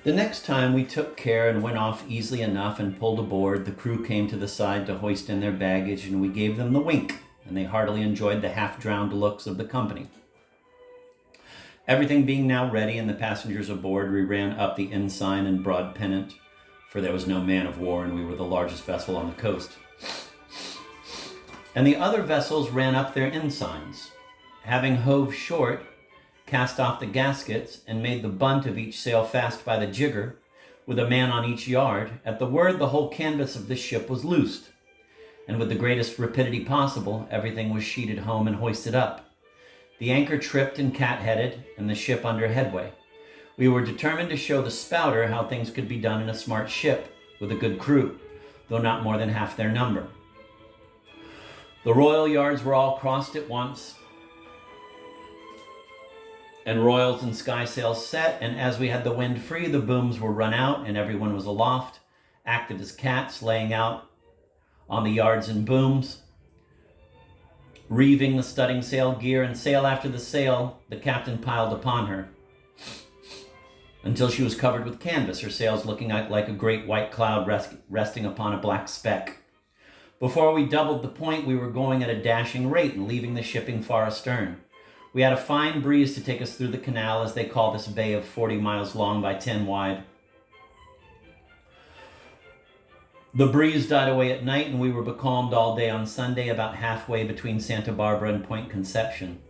The next time we took care and went off easily enough and pulled aboard, the crew came to the side to hoist in their baggage, and we gave them the wink, and they heartily enjoyed the half-drowned looks of the company. Everything being now ready and the passengers aboard, we ran up the ensign and broad pennant, for there was no man of war and we were the largest vessel on the coast. And the other vessels ran up their ensigns. Having hove short, cast off the gaskets, and made the bunt of each sail fast by the jigger, with a man on each yard, at the word the whole canvas of the ship was loosed, and with the greatest rapidity possible, everything was sheeted home and hoisted up. The anchor tripped and cat-headed, and the ship under headway. We were determined to show the spouter how things could be done in a smart ship, with a good crew, though not more than half their number. The royal yards were all crossed at once, and royals and skysails set, and as we had the wind free, the booms were run out, and everyone was aloft, active as cats, laying out on the yards and booms, reeving the studding sail gear, and sail after the sail the captain piled upon her, until she was covered with canvas, her sails looking like a great white cloud resting upon a black speck. Before we doubled the point, we were going at a dashing rate and leaving the shipping far astern. We had a fine breeze to take us through the canal, as they call this bay of 40 miles long by 10 wide. The breeze died away at night, and we were becalmed all day on Sunday, about halfway between Santa Barbara and Point Conception.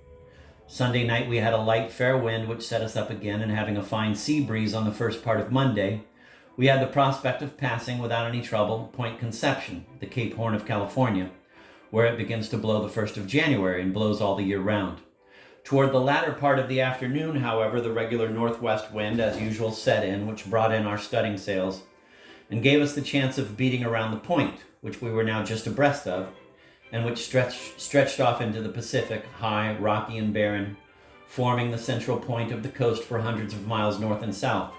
Sunday night we had a light, fair wind, which set us up again, and having a fine sea breeze on the first part of Monday, we had the prospect of passing without any trouble Point Conception, the Cape Horn of California, where it begins to blow the 1st of January and blows all the year round. Toward the latter part of the afternoon, however, the regular northwest wind, as usual, set in, which brought in our studding sails, and gave us the chance of beating around the point, which we were now just abreast of, and which stretched off into the Pacific, high, rocky, and barren, forming the central point of the coast for hundreds of miles north and south.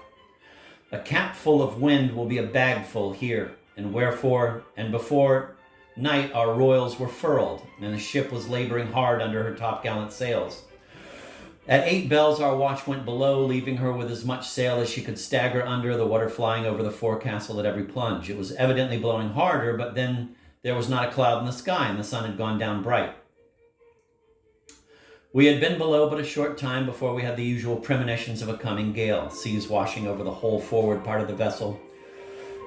A capful of wind will be a bagful here, and wherefore, and before night our royals were furled, and the ship was laboring hard under her topgallant sails. At 8 bells our watch went below, leaving her with as much sail as she could stagger under, the water flying over the forecastle at every plunge. It was evidently blowing harder, but then there was not a cloud in the sky, and the sun had gone down bright. We had been below but a short time before we had the usual premonitions of a coming gale, seas washing over the whole forward part of the vessel,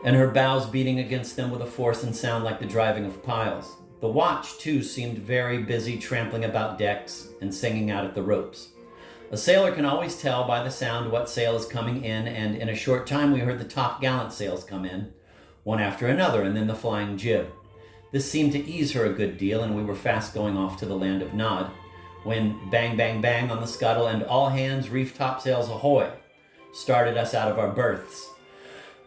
and her bows beating against them with a force and sound like the driving of piles. The watch, too, seemed very busy trampling about decks and singing out at the ropes. A sailor can always tell by the sound what sail is coming in, and in a short time we heard the top-gallant sails come in, one after another, and then the flying jib. This seemed to ease her a good deal, and we were fast going off to the land of Nod, when bang, bang, bang on the scuttle, and all hands, reef topsails ahoy, started us out of our berths.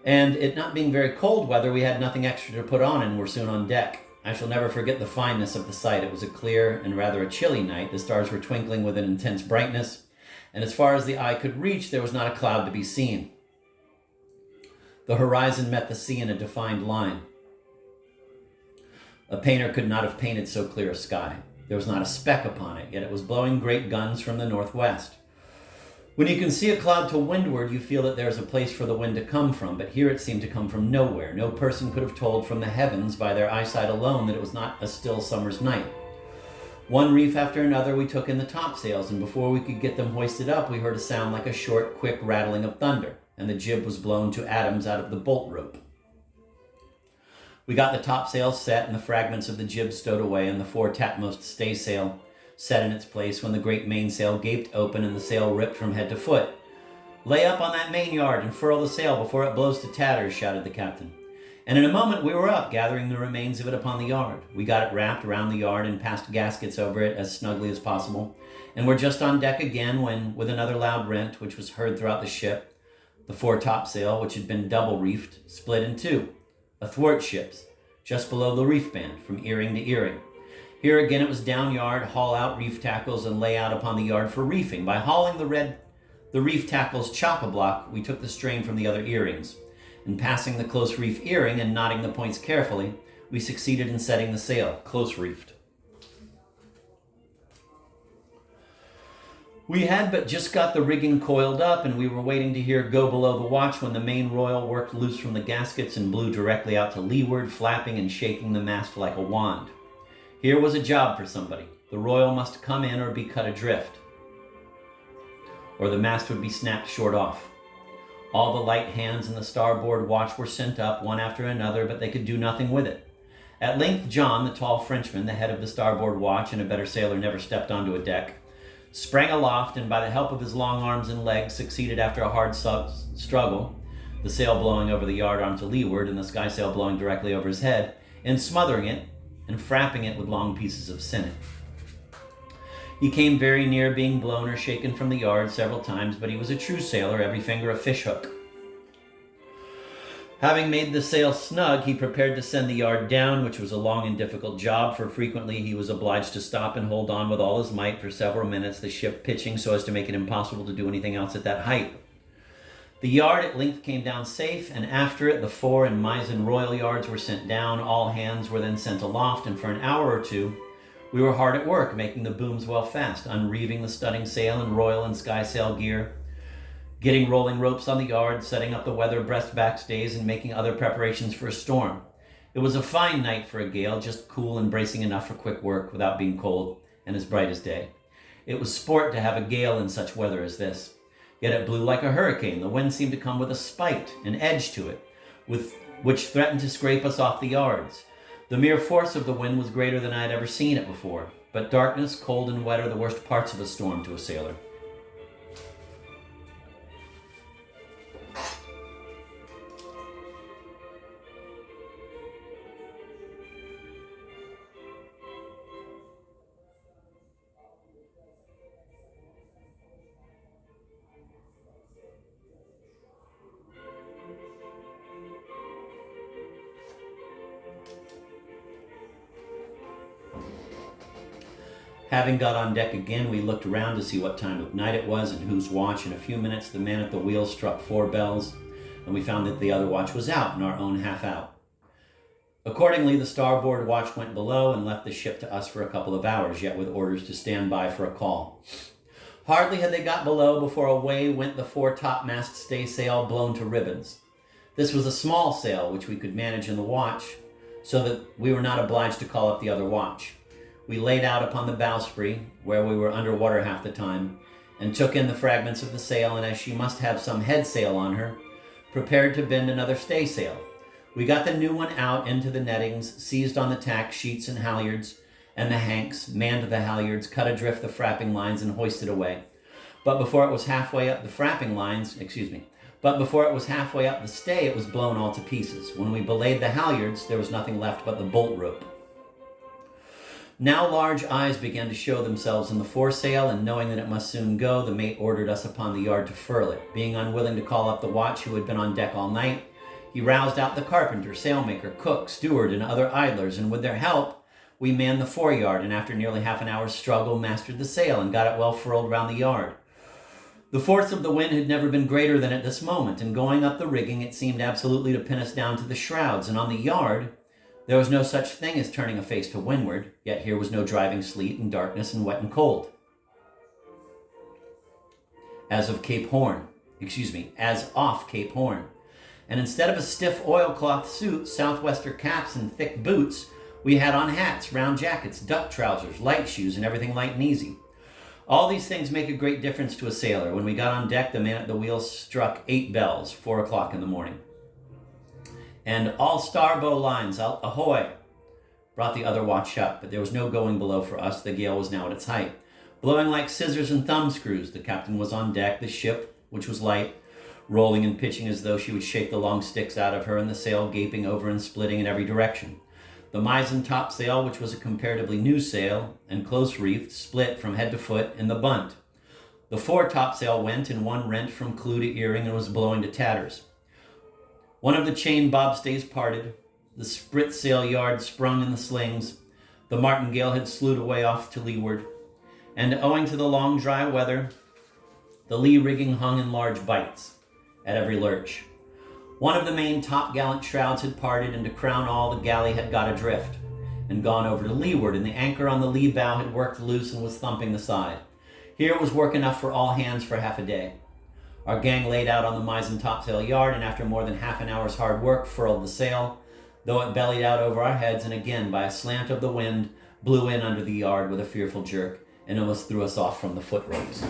And it not being very cold weather, we had nothing extra to put on, and were soon on deck. I shall never forget the fineness of the sight. It was a clear and rather a chilly night. The stars were twinkling with an intense brightness, and as far as the eye could reach, there was not a cloud to be seen. The horizon met the sea in a defined line. A painter could not have painted so clear a sky. There was not a speck upon it, yet it was blowing great guns from the northwest. When you can see a cloud to windward, you feel that there is a place for the wind to come from, but here it seemed to come from nowhere. No person could have told from the heavens by their eyesight alone that it was not a still summer's night. One reef after another we took in the topsails, and before we could get them hoisted up, we heard a sound like a short, quick rattling of thunder, and the jib was blown to atoms out of the bolt rope. We got the topsails set and the fragments of the jib stowed away, and the fore topmost staysail set in its place, when the great mainsail gaped open and the sail ripped from head to foot. "Lay up on that main yard and furl the sail before it blows to tatters," shouted the captain. And in a moment we were up, gathering the remains of it upon the yard. We got it wrapped around the yard and passed gaskets over it as snugly as possible, and were just on deck again when, with another loud rent, which was heard throughout the ship, the fore topsail, which had been double reefed, split in two, athwartships, just below the reef band, from earing to earing. Here again it was down yard, haul out reef tackles, and lay out upon the yard for reefing. By hauling the reef tackles chock-a-block, we took the strain from the other earrings. In passing the close reef earing and knotting the points carefully, we succeeded in setting the sail, close reefed. We had but just got the rigging coiled up, and we were waiting to hear go below the watch when the main royal worked loose from the gaskets and blew directly out to leeward, flapping and shaking the mast like a wand. Here was a job for somebody. The royal must come in or be cut adrift, or the mast would be snapped short off. All the light hands in the starboard watch were sent up, one after another, but they could do nothing with it. At length John, the tall Frenchman, the head of the starboard watch, and a better sailor never stepped onto a deck, sprang aloft, and by the help of his long arms and legs succeeded, after a hard struggle, the sail blowing over the yardarm to leeward and the skysail blowing directly over his head, in smothering it and frapping it with long pieces of sinnet. He came very near being blown or shaken from the yard several times, but he was a true sailor, every finger a fishhook. Having made the sail snug, he prepared to send the yard down, which was a long and difficult job, for frequently he was obliged to stop and hold on with all his might for several minutes, the ship pitching so as to make it impossible to do anything else at that height. The yard at length came down safe, and after it the fore and mizzen royal yards were sent down. All hands were then sent aloft, and for an hour or two we were hard at work, making the booms well fast, unreeving the studding sail and royal and skysail gear, getting rolling ropes on the yard, setting up the weather breast backstays, and making other preparations for a storm. It was a fine night for a gale, just cool and bracing enough for quick work without being cold, and as bright as day. It was sport to have a gale in such weather as this. Yet it blew like a hurricane. The wind seemed to come with a spite, an edge to it, which threatened to scrape us off the yards. The mere force of the wind was greater than I had ever seen it before, but darkness, cold, and wet are the worst parts of a storm to a sailor. Having got on deck again, we looked around to see what time of night it was and whose watch. In a few minutes, the man at the wheel struck 4 bells, and we found that the other watch was out and our own half out. Accordingly, the starboard watch went below and left the ship to us for a couple of hours, yet with orders to stand by for a call. Hardly had they got below before away went the fore-topmast staysail, blown to ribbons. This was a small sail which we could manage in the watch, so that we were not obliged to call up the other watch. We laid out upon the bowsprit, where we were under water half the time, and took in the fragments of the sail, and as she must have some head sail on her, prepared to bend another staysail. We got the new one out into the nettings, seized on the tack, sheets, and halyards, and the hanks, manned the halyards, cut adrift the frapping lines, and hoisted away. But before it was halfway up the stay, it was blown all to pieces. When we belayed the halyards, there was nothing left but the bolt rope. Now large eyes began to show themselves in the foresail, and knowing that it must soon go, the mate ordered us upon the yard to furl it. Being unwilling to call up the watch who had been on deck all night, he roused out the carpenter, sailmaker, cook, steward, and other idlers, and with their help we manned the foreyard, and after nearly half an hour's struggle mastered the sail and got it well furled round the yard. The force of the wind had never been greater than at this moment, and going up the rigging it seemed absolutely to pin us down to the shrouds, and on the yard there was no such thing as turning a face to windward, yet here was no driving sleet and darkness and wet and cold. As off Cape Horn. And instead of a stiff oilcloth suit, southwester caps, and thick boots, we had on hats, round jackets, duck trousers, light shoes, and everything light and easy. All these things make a great difference to a sailor. When we got on deck, the man at the wheel struck 8 bells, 4 o'clock in the morning. And all starbow lines, ahoy, brought the other watch up, but there was no going below for us. The gale was now at its height, blowing like scissors and thumb screws. The captain was on deck, the ship, which was light, rolling and pitching as though she would shake the long sticks out of her, and the sail gaping over and splitting in every direction. The mizzen topsail, which was a comparatively new sail and close reefed, split from head to foot in the bunt. The fore topsail went in one rent from clew to earring and was blowing to tatters. One of the chain bobstays parted, the spritsail yard sprung in the slings, the martingale had slewed away off to leeward, and owing to the long dry weather, the lee rigging hung in large bights at every lurch. One of the main topgallant shrouds had parted, and to crown all, the galley had got adrift and gone over to leeward, and the anchor on the lee bow had worked loose and was thumping the side. Here was work enough for all hands for half a day. Our gang laid out on the mizzen topsail yard, and after more than half an hour's hard work, furled the sail, though it bellied out over our heads, and again, by a slant of the wind, blew in under the yard with a fearful jerk, and almost threw us off from the foot ropes.